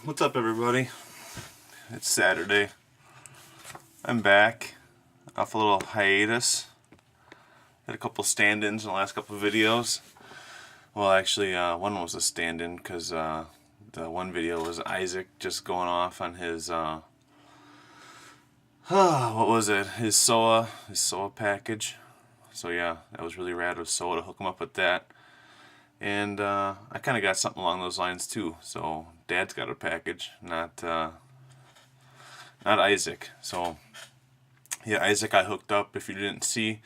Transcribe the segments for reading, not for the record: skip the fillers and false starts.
What's up, everybody? It's Saturday. I'm back off a little hiatus. Had a couple stand-ins in the last couple of videos. Well, actually, one was a stand-in because the one video was Isaac just going off on his what was it? His SOA package. So yeah, that was really rad of SOA to hook him up with that. And I kind of got something along those lines too. So Dad's got a package, not Isaac. So yeah, Isaac I hooked up. If you didn't see,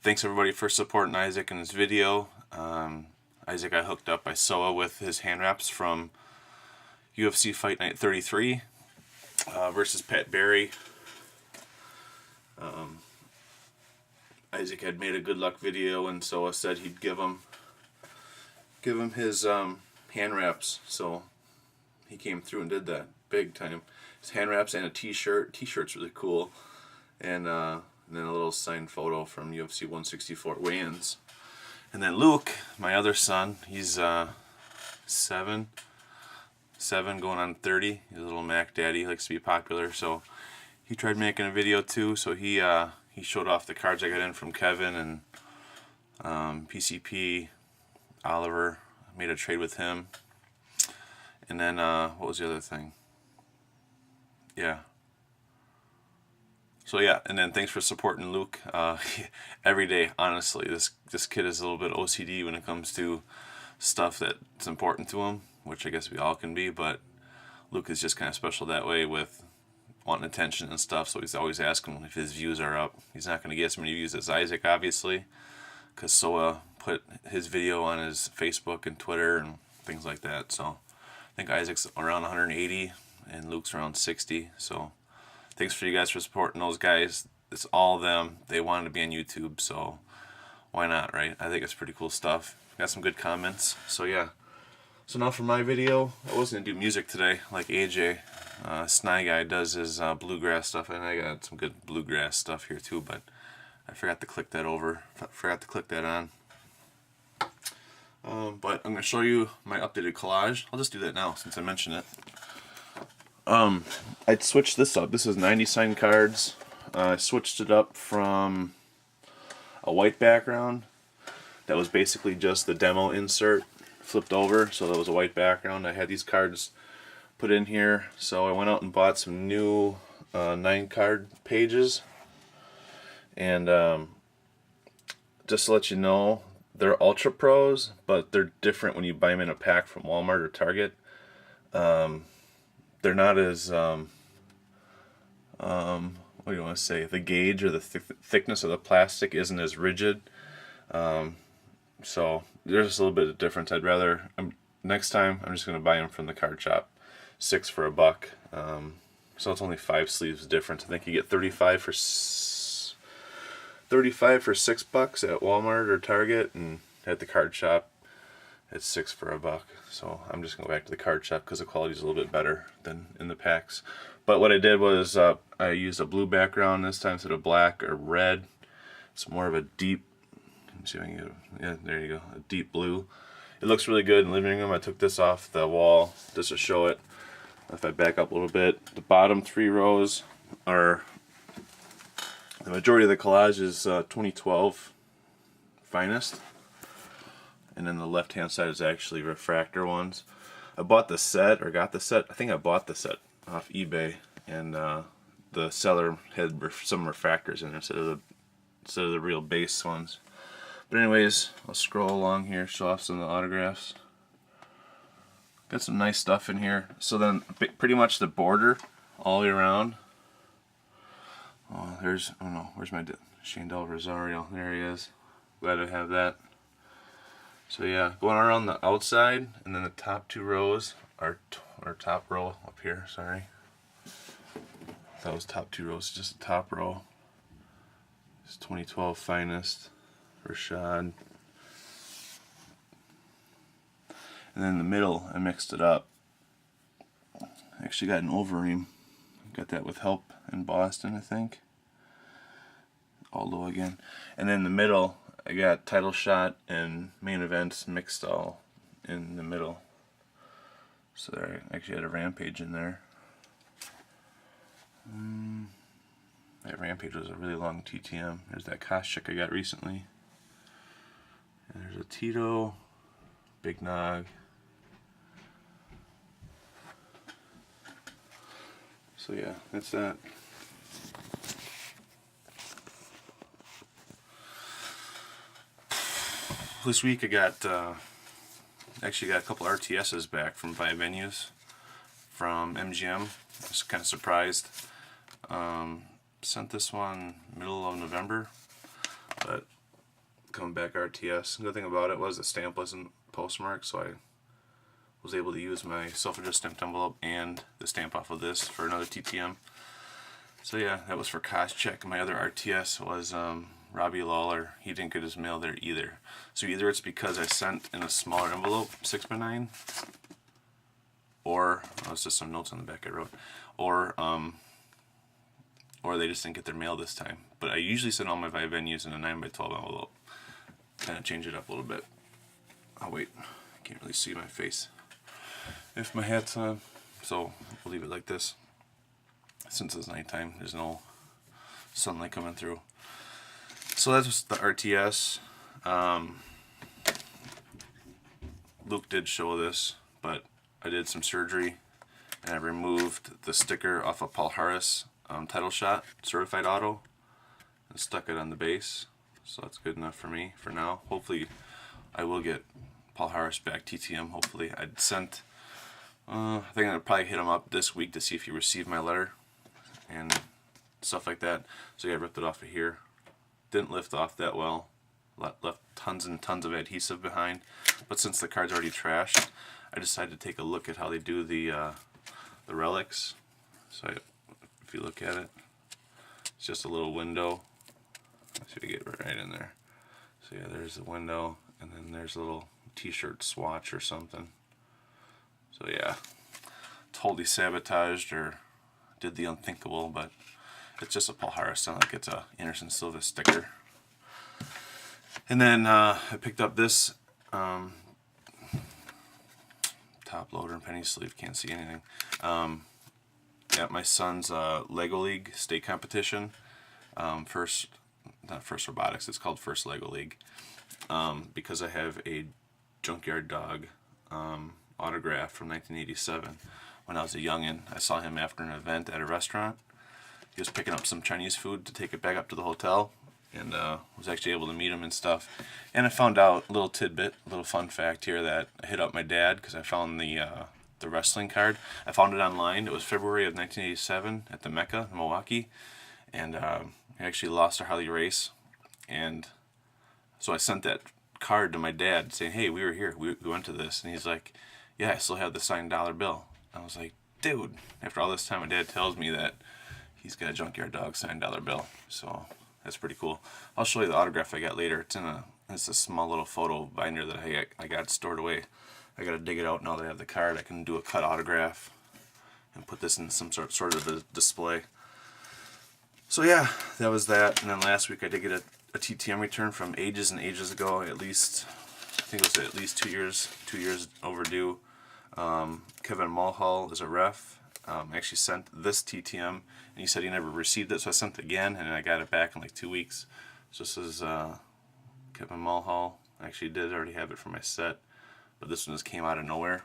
thanks everybody for supporting Isaac in this video. Isaac I hooked up by SOA with his hand wraps from UFC Fight Night 33 versus Pat Barry. Isaac had made a good luck video, and SOA said he'd give him his hand wraps. So he came through and did that big time. His hand wraps and a t-shirt. T-shirt's really cool, and then a little signed photo from UFC 164 weigh-ins. And then Luke, my other son, he's 7 going on 30. He's a little Mac daddy. He likes to be popular, so he tried making a video too. So he showed off the cards I got in from Kevin and PCP. Oliver, made a trade with him. And then what was the other thing? Yeah. So yeah, and then thanks for supporting Luke every day. Honestly, this kid is a little bit OCD when it comes to stuff that's important to him, which I guess we all can be, but Luke is just kind of special that way with wanting attention and stuff, so he's always asking if his views are up. He's not going to get as many views as Isaac, obviously, because SOA put his video on his Facebook and Twitter and things like that. So I think Isaac's around 180 and Luke's around 60. So thanks for you guys for supporting those guys. It's all them. They wanted to be on YouTube, so why not, right? I think it's pretty cool stuff. Got some good comments. So yeah. So now for my video, I was going to do music today like AJ. Sny Guy does his bluegrass stuff, and I got some good bluegrass stuff here too, but I forgot to click that on. But I'm going to show you my updated collage. I'll just do that now since I mentioned it. I switched this up. This is 90 signed cards. I switched it up from a white background that was basically just the demo insert flipped over, so that was a white background. I had these cards put in here, so I went out and bought some new 9 card pages. And just to let you know, they're Ultra Pros, but they're different when you buy them in a pack from Walmart or Target. They're not as what do you want to say? The gauge or the thickness of the plastic isn't as rigid. So there's just a little bit of difference. I'd rather next time I'm just going to buy them from the card shop, 6 for $1. So it's only 5 sleeves difference. I think you get 35 for $6 at Walmart or Target, and at the card shop it's 6 for $1. So I'm just going to go back to the card shop because the quality is a little bit better than in the packs. But what I did was I used a blue background this time instead of black or red. It's more of a deep, let me see if I can get, yeah, there you go, a deep blue. It looks really good in the living room. I took this off the wall just to show it. If I back up a little bit, the bottom 3 rows are, the majority of the collage is 2012 finest, and then the left hand side is actually refractor ones. I bought the set, or got the set, I think I bought the set off eBay, and the seller had some refractors in there instead of the real base ones. But anyways, I'll scroll along here, show off some of the autographs. Got some nice stuff in here. So then pretty much the border all the way around. Oh, there's, oh no, where's my Shane Del Rosario? There he is. Glad to have that. So yeah, going around the outside, and then the top 2 rows are top row up here, sorry. That was top 2 rows, just the top row. It's 2012 finest, Rashad. And then in the middle, I mixed it up. I actually got an overeem. Got that with help in Boston, I think. Aldo again. And then in the middle, I got title shot and main events mixed all in the middle. So there, I actually had a Rampage in there. That Rampage was a really long TTM. There's that Koscheck I got recently. And there's a Tito, Big Nog. So yeah, that's that. This week I got actually got a couple RTSs back from Via Venues from MGM. I was kind of surprised. Sent this one middle of November, but coming back RTS. The good thing about it was the stamp wasn't postmarked, so I was able to use my self-addressed stamped envelope and the stamp off of this for another TTM. So yeah, that was for Koscheck. My other RTS was Robbie Lawler. He didn't get his mail there either. So either it's because I sent in a smaller envelope, 6x9, or it's just some notes on the back I wrote, or they just didn't get their mail this time. But I usually send all my Via Venues in a 9x12 envelope. Kind of change it up a little bit. Oh wait, I can't really see my face if my hat's on, so we'll leave it like this. Since it's nighttime, there's no sunlight coming through. So that's the RTS. Luke did show this, but I did some surgery and I removed the sticker off of Paul Harris title shot certified auto and stuck it on the base. So that's good enough for me for now. Hopefully I will get Paul Harris back TTM. Hopefully I'd sent I think I'd probably hit him up this week to see if he received my letter and stuff like that. So yeah, I ripped it off of here. Didn't lift off that well. Left tons and tons of adhesive behind. But since the card's already trashed, I decided to take a look at how they do the relics. So if you look at it, it's just a little window. Let's see if we get right in there. So yeah, there's the window, and then there's a little t-shirt swatch or something. So yeah, totally sabotaged or did the unthinkable, but it's just a Paul Harris. It's not like it's a Anderson Silva sticker. And then I picked up this top loader and penny sleeve. Can't see anything. At my son's Lego League state competition. Not First Robotics. It's called First Lego League. Because I have a Junkyard Dog autograph from 1987. When I was a youngin', I saw him after an event at a restaurant. He was picking up some Chinese food to take it back up to the hotel, and was actually able to meet him and stuff. And I found out a little tidbit, a little fun fact here, that I hit up my dad because I found the wrestling card. I found it online. It was February of 1987 at the Mecca in Milwaukee, and he actually lost a Harley race. And so I sent that card to my dad saying, hey, we were here, we went to this. And he's like, yeah, I still have the signed dollar bill. I was like, dude, after all this time, my dad tells me that he's got a Junkyard Dog signed dollar bill. So that's pretty cool. I'll show you the autograph I got later. It's a small little photo binder that I got stored away. I gotta dig it out now that I have the card. I can do a cut autograph and put this in some sort of a display. So yeah, that was that. And then last week I did get a TTM return from ages and ages ago. At least, I think it was at least 2 years overdue. Kevin Mulhall is a ref. I actually sent this TTM, and he said he never received it, so I sent it again, and I got it back in like 2 weeks. So this is Kevin Mulhall. I actually did already have it for my set, but this one just came out of nowhere.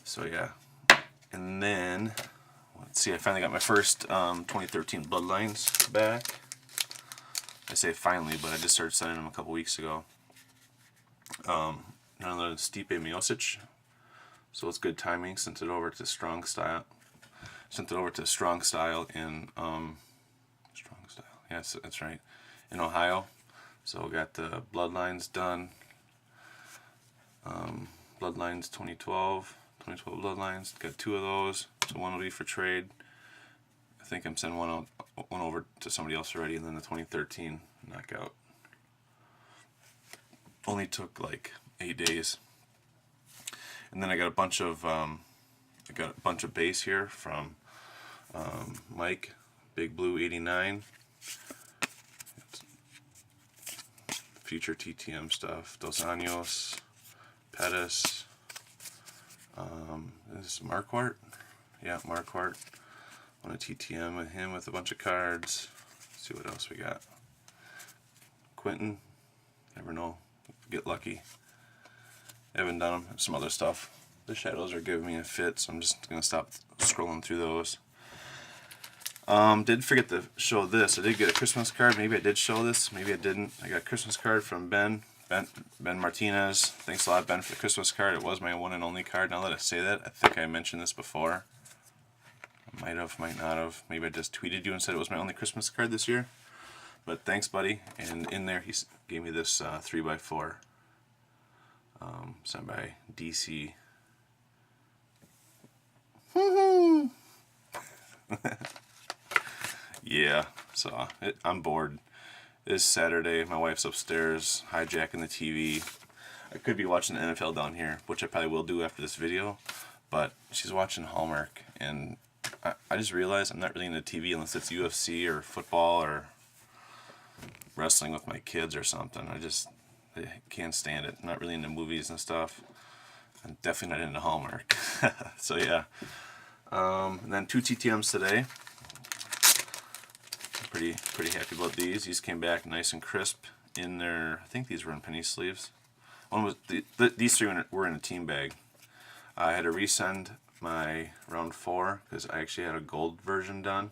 So yeah. And then, let's see, I finally got my first 2013 Bloodlines back. I say finally, but I just started sending them a couple weeks ago. None other than Stipe Miocic. So it's good timing. Sent it over to Strong Style. Sent it over to Strong Style in Strong Style. Yes, that's right. In Ohio. So got the Bloodlines done. Bloodlines 2012 Bloodlines. Got 2 of those. So one will be for trade. I think I'm sending one over to somebody else already, and then the 2013 knockout. Only took like 8 days. And then I got a bunch of base here from Mike, Big Blue 89. Future TTM stuff. Dos Anjos, Pettis, this Marquardt? Yeah, Marquardt. I want to TTM with him with a bunch of cards. Let's see what else we got. Quentin. Never know. Get lucky. Haven't done them. Some other stuff. The shadows are giving me a fit, so I'm just going to stop scrolling through those. Did forget to show this. I did get a Christmas card. Maybe I did show this. Maybe I didn't. I got a Christmas card from Ben Martinez. Thanks a lot, Ben, for the Christmas card. It was my one and only card. Now that I say that, I think I mentioned this before. I might have, might not have. Maybe I just tweeted you and said it was my only Christmas card this year. But thanks, buddy. And in there, he gave me this 3x4 sent by DC. Yeah, so I'm bored. It's Saturday. My wife's upstairs hijacking the TV. I could be watching the NFL down here, which I probably will do after this video. But she's watching Hallmark, and I just realized I'm not really into TV unless it's UFC or football or wrestling with my kids or something. I can't stand it. I'm not really into movies and stuff. I'm definitely not into Hallmark. So yeah. And then 2 TTMs today. I'm pretty happy about these. These came back nice and crisp in their, I think these were in penny sleeves. One was these 3 were in a team bag. I had to resend my round 4 because I actually had a gold version done.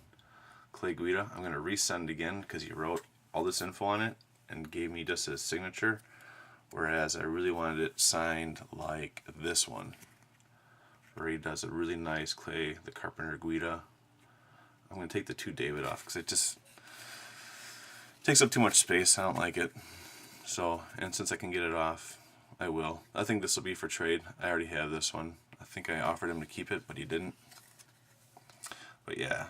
Clay Guida. I'm going to resend again because he wrote all this info on it and gave me just his signature, whereas I really wanted it signed like this one, where he does a really nice Clay the Carpenter Guida. I'm going to take the 2 David off because it just takes up too much space. I don't like it. So, and since I can get it off, I will. I think this will be for trade. I already have this one. I think I offered him to keep it, but he didn't. But yeah,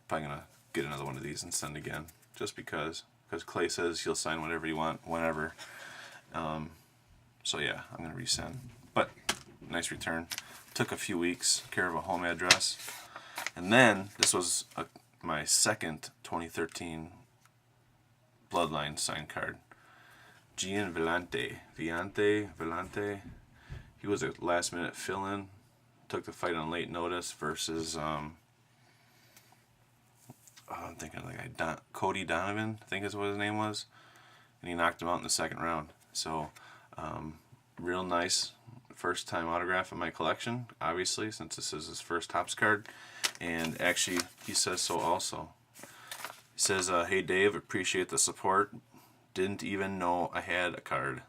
probably going to get another one of these and send again, just because Clay says he'll sign whatever you want, whenever. So yeah, I'm going to resend. But nice return. Took a few weeks, care of a home address. And then, this was my second 2013 Bloodline signed card. Gian Villante. He was a last minute fill-in. Took the fight on late notice versus, I'm thinking like Cody Donovan, I think is what his name was. And he knocked him out in the 2nd round. So, real nice first time autograph in my collection, obviously, since this is his first Topps card. And actually, he says so also. He says, hey Dave, appreciate the support. Didn't even know I had a card.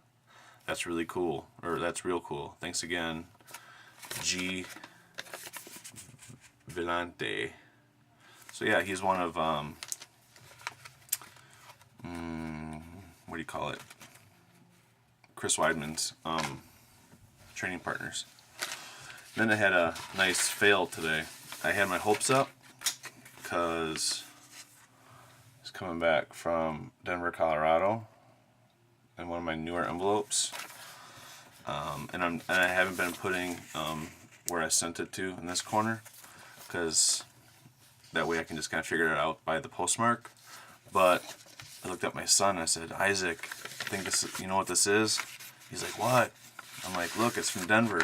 That's really cool. Or that's real cool. Thanks again, G. Villante. So yeah, he's one of, what do you call it? Chris Weidman's training partners. Then I had a nice fail today. I had my hopes up because it's coming back from Denver, Colorado, in one of my newer envelopes, and I haven't been putting where I sent it to in this corner, because that way I can just kind of figure it out by the postmark. But I looked at my son and I said, Isaac, I think this is, you know what this is? He's like, what? I'm like, look, it's from Denver.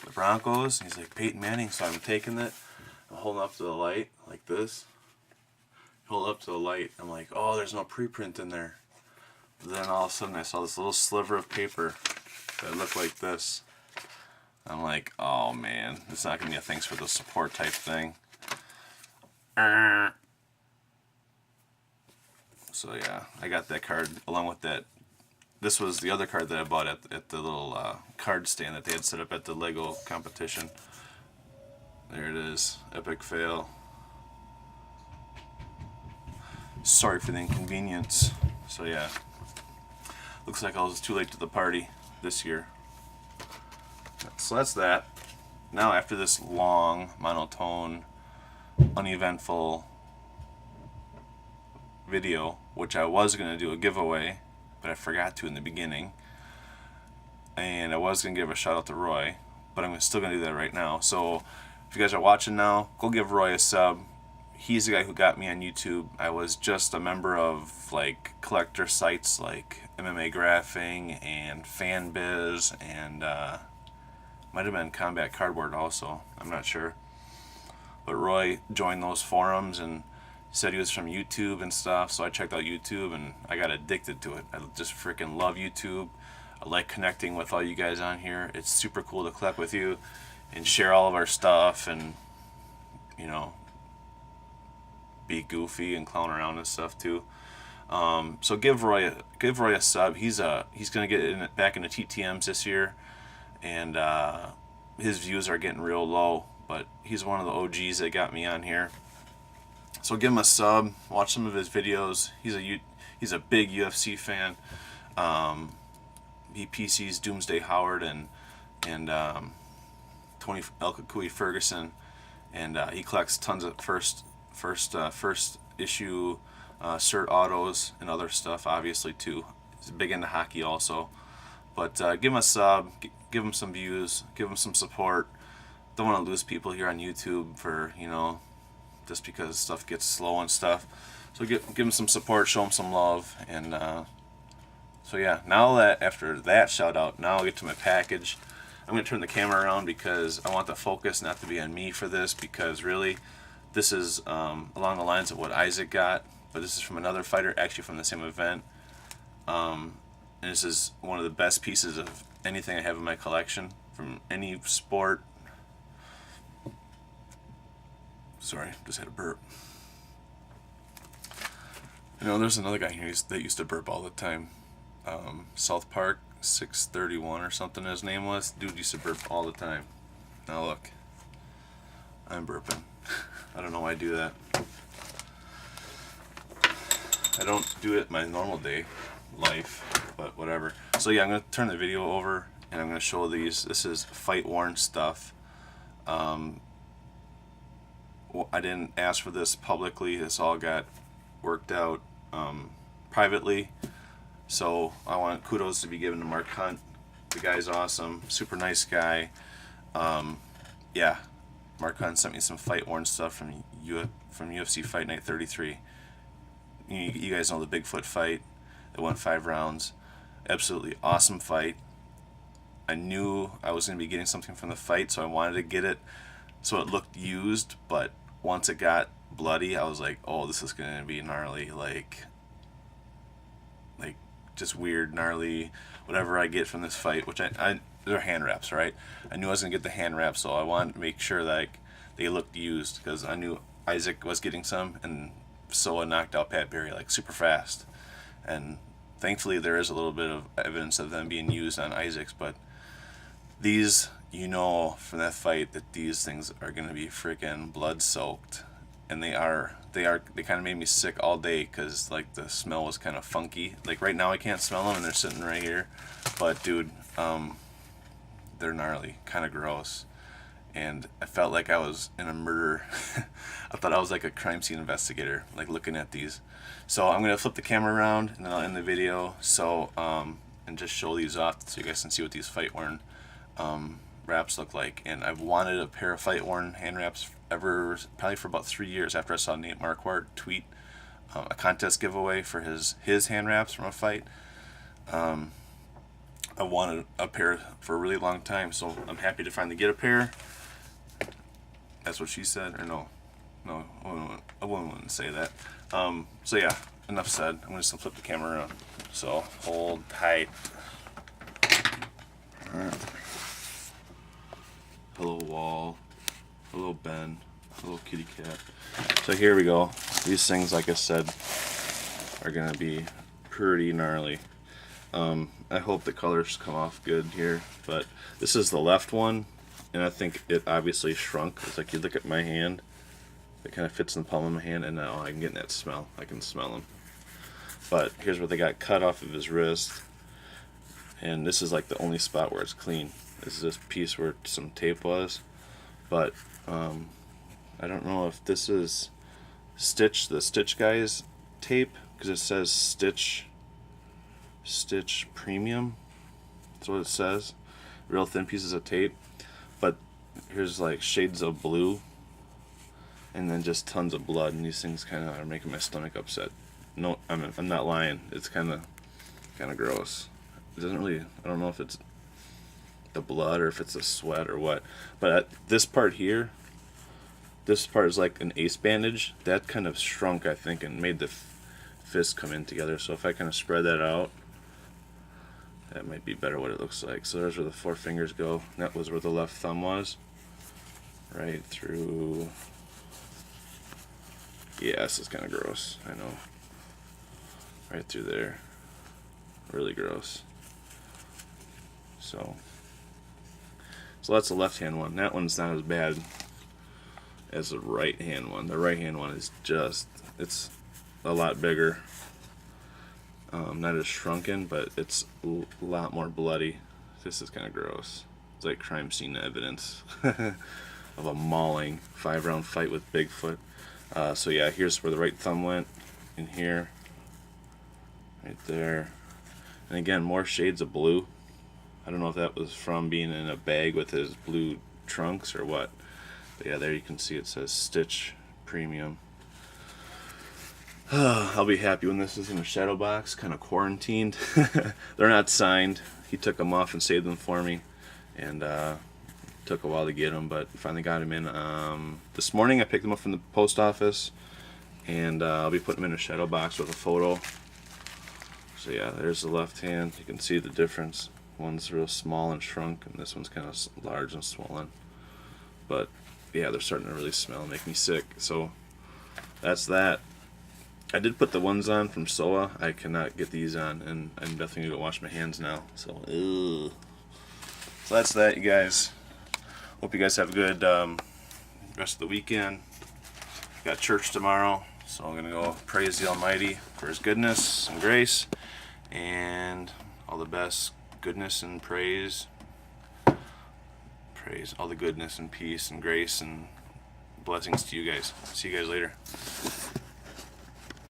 The Broncos. And he's like, Peyton Manning. So I'm taking it. I'm holding up to the light like this. Hold up to the light. I'm like, oh, there's no preprint in there. But then all of a sudden I saw this little sliver of paper that looked like this. I'm like, oh man, it's not going to be a thanks for the support type thing. So yeah, I got that card along with that. This was the other card that I bought at the little card stand that they had set up at the Lego competition. There it is. Epic fail. Sorry for the inconvenience. So yeah, looks like I was too late to the party this year. So that's that. Now after this long, monotone, uneventful video, which I was going to do a giveaway, but I forgot to in the beginning, and I was going to give a shout out to Roy, but I'm still going to do that right now. So if you guys are watching now, go give Roy a sub. He's the guy who got me on YouTube. I was just a member of like collector sites like MMA Graphing and FanBiz and Might have been Combat Cardboard also. I'm not sure. But Roy joined those forums and said he was from YouTube and stuff. So I checked out YouTube and I got addicted to it. I just freaking love YouTube. I like connecting with all you guys on here. It's super cool to collect with you and share all of our stuff and, you know, be goofy and clown around and stuff too. So give Roy a sub. He's gonna get back into TTMs this year, and his views are getting real low. But he's one of the OGs that got me on here. So give him a sub. Watch some of his videos. He's a big UFC fan. He PCs Doomsday Howard and Tony El Kukui Ferguson, and he collects tons of first issue cert autos and other stuff, obviously too. He's big into hockey also. But give him a sub, give him some views, give him some support. Don't want to lose people here on YouTube for, you know, just because stuff gets slow and stuff. So give him some support, show him some love, and so yeah. Now that after that shout out, now I'll get to my package. I'm gonna turn the camera around because I want the focus not to be on me for this, because really, this is along the lines of what Isaac got, but this is from another fighter, actually from the same event. And this is one of the best pieces of anything I have in my collection from any sport. Sorry, just had a burp. You know, there's another guy here that used to burp all the time. South Park 631 or something his name was. Dude used to burp all the time. Now look, I'm burping. I don't know why I do that. I don't do it my normal day life, but whatever. So yeah, I'm going to turn the video over and I'm going to show these. This is fight worn stuff. I didn't ask for this publicly. This all got worked out privately. So I want kudos to be given to Mark Hunt. The guy's awesome, super nice guy. Yeah, Mark Hunt sent me some fight worn stuff from UFC Fight Night 33. You guys know the Bigfoot fight that went 5 rounds. Absolutely awesome fight. I knew I was going to be getting something from the fight, so I wanted to get it so it looked used, but once it got bloody, I was like, oh, this is going to be gnarly, like just weird, gnarly, whatever I get from this fight, which they're hand wraps, right? I knew I was going to get the hand wraps, so I wanted to make sure that they looked used, because I knew Isaac was getting some, and Soa knocked out Pat Barry like super fast. And thankfully there is a little bit of evidence of them being used on Isaac's, but these, you know from that fight that these things are going to be freaking blood soaked, and they kind of made me sick all day, because like the smell was kind of funky. Like right now I can't smell them and they're sitting right here, but dude, they're gnarly, kind of gross, and I felt like I was in a murder. I thought I was like a crime scene investigator, like looking at these. So I'm gonna flip the camera around and then I'll end the video. So and just show these off so you guys can see what these fight worn wraps look like. And I've wanted a pair of fight worn hand wraps probably for about 3 years, after I saw Nate Marquardt tweet a contest giveaway for his hand wraps from a fight. I wanted a pair for a really long time, so I'm happy to finally get a pair. That's what she said, or no, a woman wouldn't say that. So yeah, enough said. I'm just gonna flip the camera around. So hold tight. All right. Hello wall. Hello Ben. Hello kitty cat. So here we go. These things, like I said, are gonna be pretty gnarly. I hope the colors come off good here, but this is the left one, and I think it obviously shrunk. It's like you look at my hand, it kind of fits in the palm of my hand, and now I'm getting that smell. I can smell them. But here's where they got cut off of his wrist, and this is like the only spot where it's clean. This is this piece where some tape was, but I don't know if this is the Stitch Guys tape, because it says Stitch Premium. That's what it says. Real thin pieces of tape. But here's like shades of blue, and then just tons of blood, and these things kind of are making my stomach upset. No, I'm not lying. It's kind of gross. It doesn't really. I don't know if it's the blood or if it's the sweat or what. But this part here, this part is like an ace bandage. That kind of shrunk, I think, and made the fist come in together. So if I kind of spread that out, that might be better what it looks like. So there's where the 4 fingers go. That was where the left thumb was. Right through. Yeah, this is kind of gross, I know. Right through there. Really gross. So that's the left hand one. That one's not as bad as the right hand one. The right hand one is just, it's a lot bigger. Not as shrunken, but it's a lot more bloody. This is kind of gross. It's like crime scene evidence of a mauling 5-round fight with Bigfoot. So yeah, here's where the right thumb went, in here, right there. And again, more shades of blue. I don't know if that was from being in a bag with his blue trunks or what. But yeah, there you can see it says Stitch Premium. I'll be happy when this is in a shadow box, kind of quarantined. They're not signed. He took them off and saved them for me. And took a while to get them, but finally got them in. This morning I picked them up from the post office. And I'll be putting them in a shadow box with a photo. So yeah, there's the left hand. You can see the difference. One's real small and shrunk, and this one's kind of large and swollen. But yeah, they're starting to really smell and make me sick. So that's that. I did put the ones on from SOA. I cannot get these on, and I'm definitely gonna go wash my hands now. So, ugh. So that's that, you guys. Hope you guys have a good rest of the weekend. Got church tomorrow, so I'm gonna go praise the Almighty for His goodness and grace, and all the best goodness and praise, all the goodness and peace and grace and blessings to you guys. See you guys later.